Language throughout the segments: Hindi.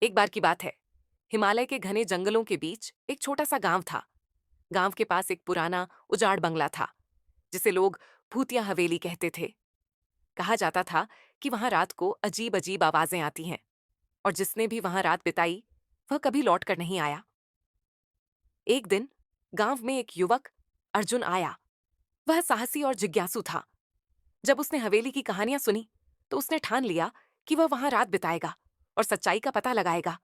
एक बार की बात है। हिमालय के घने जंगलों के बीच एक छोटा सा गांव था। गांव के पास एक पुराना उजाड़ बंगला था, जिसे लोग भूतिया हवेली कहते थे। कहा जाता था कि वहां रात को अजीब अजीब आवाजें आती हैं, और जिसने भी वहां रात बिताई वह कभी लौट कर नहीं आया। एक दिन गांव में एक युवक अर्जुन आया। वह साहसी और जिज्ञासु था। जब उसने हवेली की कहानियां सुनी तो उसने ठान लिया कि वह वहां रात बिताएगा और सच्चाई का पता लगाएगा।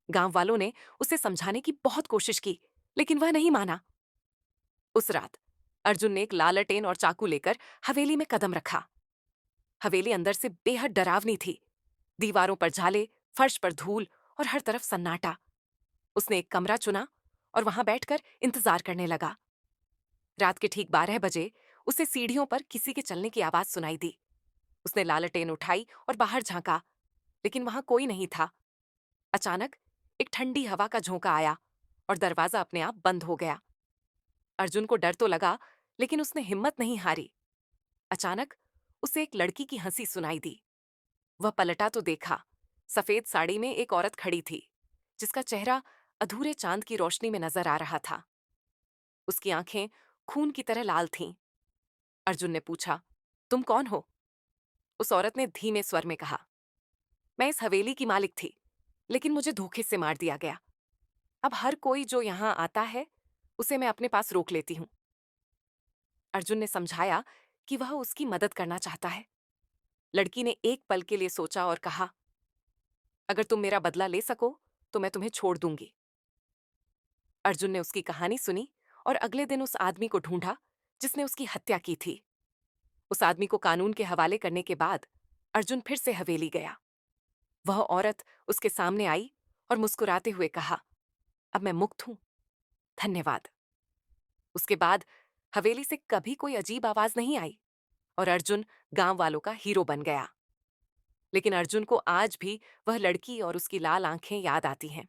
गांव वालों ने उसे समझाने की बहुत कोशिश की, लेकिन वह नहीं माना। उस रात अर्जुन ने एक लालटेन और चाकू लेकर हवेली में कदम रखा। हवेली अंदर से बेहद डरावनी थी। दीवारों पर झाले, फर्श पर धूल और हर तरफ सन्नाटा। उसने एक कमरा चुना और वहां बैठकर इंतजार करने लगा। रात के ठीक 12 बजे उसे सीढ़ियों पर किसी के चलने की आवाज सुनाई दी। उसने लालटेन उठाई और बाहर झांका, लेकिन वहां कोई नहीं था। अचानक एक ठंडी हवा का झोंका आया और दरवाजा अपने आप बंद हो गया। अर्जुन को डर तो लगा, लेकिन उसने हिम्मत नहीं हारी। अचानक उसे एक लड़की की हंसी सुनाई दी। वह पलटा तो देखा, सफेद साड़ी में एक औरत खड़ी थी, जिसका चेहरा अधूरे चांद की रोशनी में नजर आ रहा था। उसकी आंखें खून की तरह लाल थीं। अर्जुन ने पूछा, तुम कौन हो? उस औरत ने धीमे स्वर में कहा, मैं इस हवेली की मालिक थी, लेकिन मुझे धोखे से मार दिया गया। अब हर कोई जो यहां आता है उसे मैं अपने पास रोक लेती हूँ। अर्जुन ने समझाया कि वह उसकी मदद करना चाहता है। लड़की ने एक पल के लिए सोचा और कहा, अगर तुम मेरा बदला ले सको तो मैं तुम्हें छोड़ दूंगी। अर्जुन ने उसकी कहानी सुनी और अगले दिन उस आदमी को ढूंढा जिसने उसकी हत्या की थी। उस आदमी को कानून के हवाले करने के बाद अर्जुन फिर से हवेली गया। वह औरत उसके सामने आई और मुस्कुराते हुए कहा, अब मैं मुक्त हूं, धन्यवाद। उसके बाद हवेली से कभी कोई अजीब आवाज नहीं आई और अर्जुन गांव वालों का हीरो बन गया। लेकिन अर्जुन को आज भी वह लड़की और उसकी लाल आंखें याद आती हैं।